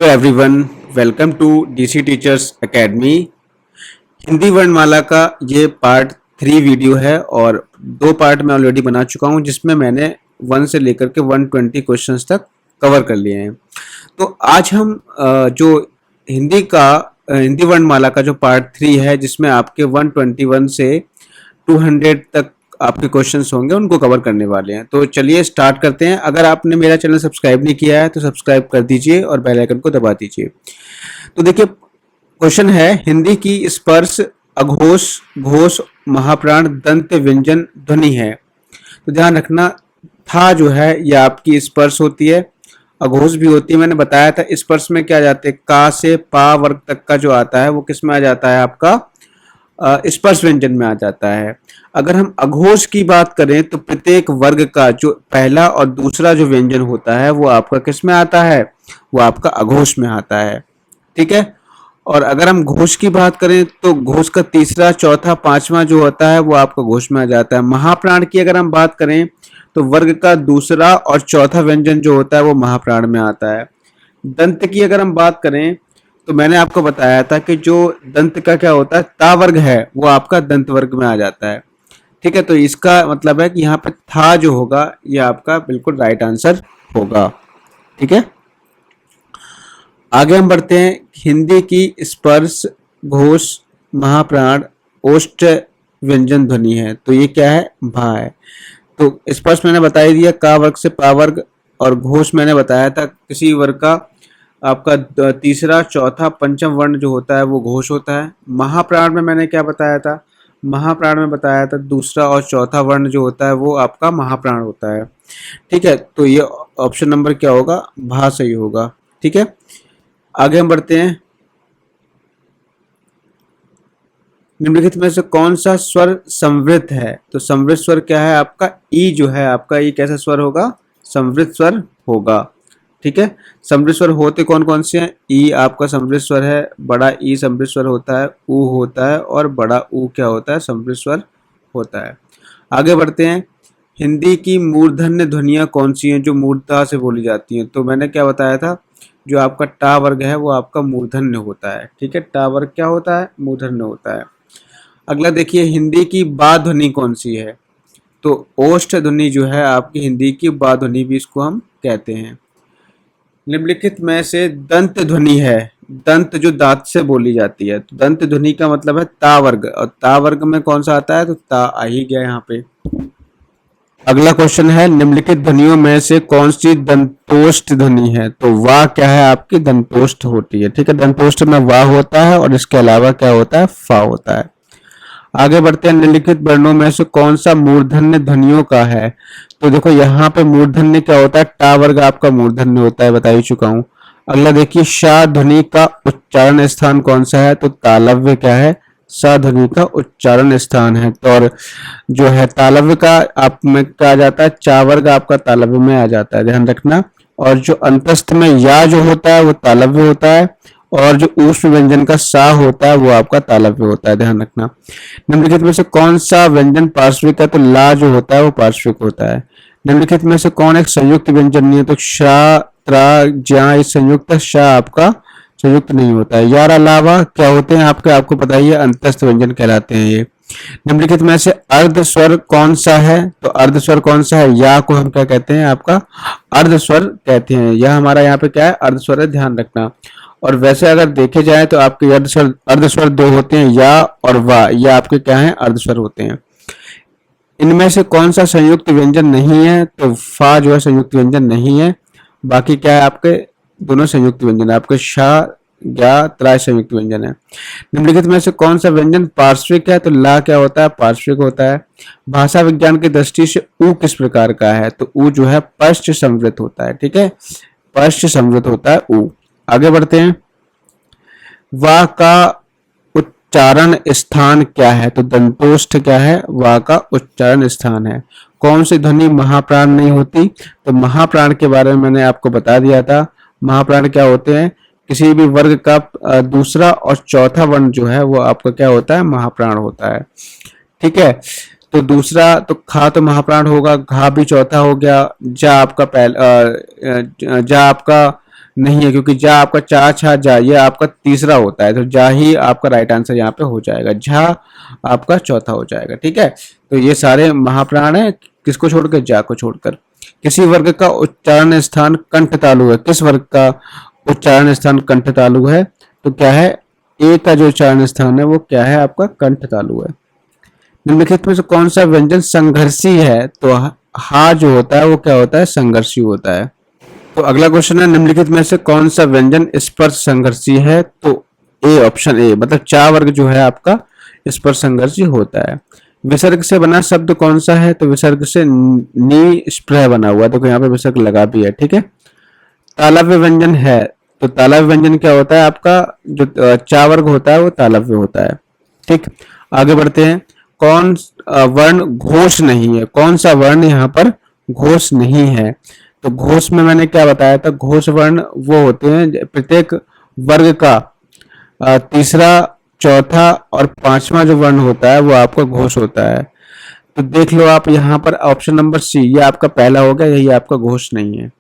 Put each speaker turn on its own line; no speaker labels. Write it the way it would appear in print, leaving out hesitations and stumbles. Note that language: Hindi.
Hello everyone, welcome to DC teachers academy. Hindi वर्णमाला का ये पार्ट 3 वीडियो है और दो पार्ट मैं ऑलरेडी बना चुका हूँ जिसमें मैंने 1 से लेकर के 120 क्वेश्चंस तक कवर कर लिए हैं। तो आज हम जो हिंदी वर्णमाला का जो पार्ट 3 है जिसमें आपके 121 से 200 तक आपके क्वेश्चंस होंगे उनको कवर करने वाले हैं। तो चलिए स्टार्ट करते हैं। अगर आपने मेरा चैनल सब्सक्राइब नहीं किया है तो सब्सक्राइब कर दीजिए और बेल आइकन को दबा दीजिए। तो देखिए, क्वेश्चन है हिंदी की स्पर्श अघोष घोष महाप्राण दंत व्यंजन ध्वनि है। तो ध्यान रखना, था जो है ये आपकी स्पर्श होती है, अघोष भी होती है। मैंने बताया था स्पर्श में क्या जाते हैं, का से पा वर्ग तक का जो आता है वो किस में आ जाता है, आपका स्पर्श व्यंजन में आ जाता है। अगर हम अघोष की बात करें तो प्रत्येक वर्ग का जो पहला और दूसरा जो व्यंजन होता है वो आपका किस में आता है, वो आपका अघोष में आता है। ठीक है। और अगर हम घोष की बात करें तो घोष का तीसरा चौथा पांचवा जो होता है वो आपका घोष में आ जाता है। महाप्राण की अगर हम बात करें तो वर्ग का दूसरा और चौथा व्यंजन जो होता है वो महाप्राण में आता है। दंत की अगर हम बात करें तो मैंने आपको बताया था कि जो दंत का क्या होता है, ता वर्ग है वो आपका दंत वर्ग में आ जाता है। ठीक है। तो इसका मतलब है कि यहाँ पे था जो होगा ये आपका बिल्कुल राइट आंसर होगा। ठीक है। आगे हम बढ़ते हैं। हिंदी की स्पर्श घोष महाप्राण ओष्ठ व्यंजन ध्वनि है। तो ये क्या है, भा है। तो स्पर्श मैंने बता ही दिया, का वर्ग से पा वर्ग, और घोष मैंने बताया था किसी वर्ग का आपका तीसरा चौथा पंचम वर्ण जो होता है वो घोष होता है। महाप्राण में मैंने क्या बताया था, महाप्राण में बताया था दूसरा और चौथा वर्ण जो होता है वो आपका महाप्राण होता है। ठीक है। तो ये ऑप्शन नंबर क्या होगा, भा सही होगा। ठीक है। आगे हम बढ़ते हैं। निम्नलिखित में से कौन सा स्वर संवृत है। तो संवृत स्वर क्या है, आपका ई जो है, आपका ई कैसा स्वर होगा, संवृत स्वर होगा। ठीक है। समृद्ध स्वर होते कौन कौन से हैं, ई आपका समृद्ध स्वर है, बड़ा ई समृद्ध स्वर होता है, ऊ होता है, और बड़ा ऊ क्या होता है, समृद्ध स्वर होता है। आगे बढ़ते हैं। हिंदी की मूर्धन्य ध्वनियां कौन सी हैं जो मूर्धता से बोली जाती हैं। तो मैंने क्या बताया था, जो आपका टा वर्ग है वो आपका मूर्धन्य होता है। ठीक है। टा वर्ग क्या होता है, मूर्धन्य होता है। अगला देखिए, हिंदी की बा ध्वनि कौन सी है। तो ओष्ठ ध्वनि जो है आपकी हिंदी की बा ध्वनि भी इसको हम कहते हैं। निम्नलिखित में से दंत ध्वनि है, दंत जो दांत से बोली जाती है, तो दंत ध्वनि का मतलब है ता वर्ग, और ता वर्ग में कौन सा आता है, तो ता आ ही गया यहाँ पे। अगला क्वेश्चन है, निम्नलिखित ध्वनियों में से कौन सी दंतोष्ठ ध्वनि है। तो वाह क्या है, आपकी दंतोष्ठ होती है। ठीक है। दंतोष्ठ में वाह होता है और इसके अलावा क्या होता है, फा होता है। आगे बढ़ते हैं। निम्नलिखित वर्णों में से कौन सा मूर्धन्य ध्वनियों का है। तो देखो यहाँ पे मूर्धन्य क्या होता है, टा वर्ग आपका मूर्धन्य होता है, बता ही चुका हूँ। अगला देखिए, शा ध्वनि का उच्चारण स्थान कौन सा है। तो तालव्य क्या है, सा ध्वनि का उच्चारण स्थान है। तो और जो है तालव्य का आप में क्या आ जाता है, चा वर्ग आपका तालव्य में आ जाता है, ध्यान रखना। और जो अंतस्थ में या जो होता है वो तालव्य होता है, और जो ऊष्म व्यंजन का सा होता है वो आपका तालव्य होता है, ध्यान रखना। निम्नलिखित में से कौन सा व्यंजन पार्श्विक है। तो ला जो होता है वो पार्श्विक होता है। निम्नलिखित में से कौन एक संयुक्त व्यंजन नहीं है। तो शा त्रा ज्या इस संयुक्त, शा आपका संयुक्त नहीं होता है। यार अलावा क्या होते हैं आपके, आपको पता ही है, अंतस्थ व्यंजन कहलाते हैं ये। निम्नलिखित में से अर्ध स्वर कौन सा है। तो अर्ध स्वर कौन सा है, या को हम क्या कहते हैं, आपका अर्ध स्वर कहते हैं। यह हमारा यहाँ पे क्या है, अर्ध स्वर है, ध्यान रखना। और वैसे अगर देखे जाए तो आपके अर्ध स्वर दो होते हैं, या और वा, या आपके क्या है, अर्ध स्वर होते हैं। इनमें से कौन सा संयुक्त व्यंजन नहीं है। तो फा जो है संयुक्त व्यंजन नहीं है, बाकी क्या है, आपके दोनों संयुक्त व्यंजन है। आपके शा या त्राय संयुक्त व्यंजन है। निम्नलिखित में से कौन सा व्यंजन पार्श्विक है। तो ला क्या होता है, पार्श्विक होता है। भाषा विज्ञान की दृष्टि से ऊ किस प्रकार का है। तो ऊ जो है पश्च संवृत होता है। ठीक है। पश्च संवृत होता है ऊ। आगे बढ़ते हैं। वा का उच्चारण स्थान क्या है। तो दंतोष्ठ क्या है, वा का उच्चारण स्थान है। कौन सी ध्वनि महाप्राण नहीं होती। तो महाप्राण के बारे में मैंने आपको बता दिया था। महाप्राण क्या होते हैं, किसी भी वर्ग का दूसरा और चौथा वर्ण जो है वो आपका क्या होता है, महाप्राण होता है। ठीक है। तो दूसरा तो खा तो महाप्राण होगा, घा भी चौथा हो गया, जा आपका नहीं है, क्योंकि जा आपका चा छा जा ये आपका तीसरा होता है, तो जा ही आपका राइट आंसर यहाँ पे हो जाएगा, झा आपका चौथा हो जाएगा। ठीक है, तो ये सारे महाप्राण है, किसको छोड़कर, जा को छोड़कर। किसी वर्ग का उच्चारण स्थान कंठ तालु है, किस वर्ग का उच्चारण स्थान कंठ तालु है, तो क्या है, ए का जो उच्चारण स्थान है वो क्या है आपका कंठ तालु है। निम्नलिखित में से कौन सा व्यंजन संघर्षी है, तो हा जो होता है वो क्या होता है, संघर्षी होता है। तो अगला क्वेश्चन है, निम्नलिखित में से कौन सा व्यंजन स्पर्श संघर्षी है, तो ए, ऑप्शन ए, मतलब चा वर्ग जो है आपका स्पर्श संघर्षी होता है। विसर्ग से बना शब्द कौन सा है, तो विसर्ग से नी स्प्रह बना हुआ है, तो यहाँ पे विसर्ग लगा भी है। ठीक है, तालव्य व्यंजन है, तो तालव्य व्यंजन क्या होता है आपका, जो चा वर्ग होता है वो तालव्य होता है। ठीक, आगे बढ़ते हैं। कौन वर्ण घोष नहीं है, कौन सा वर्ण यहाँ पर घोष नहीं है, तो घोष में मैंने क्या बताया था, घोष वर्ण वो होते हैं प्रत्येक वर्ग का तीसरा, चौथा और पांचवा जो वर्ण होता है वो आपका घोष होता है। तो देख लो आप यहाँ पर ऑप्शन नंबर सी, ये आपका पहला हो गया, यही आपका घोष नहीं है।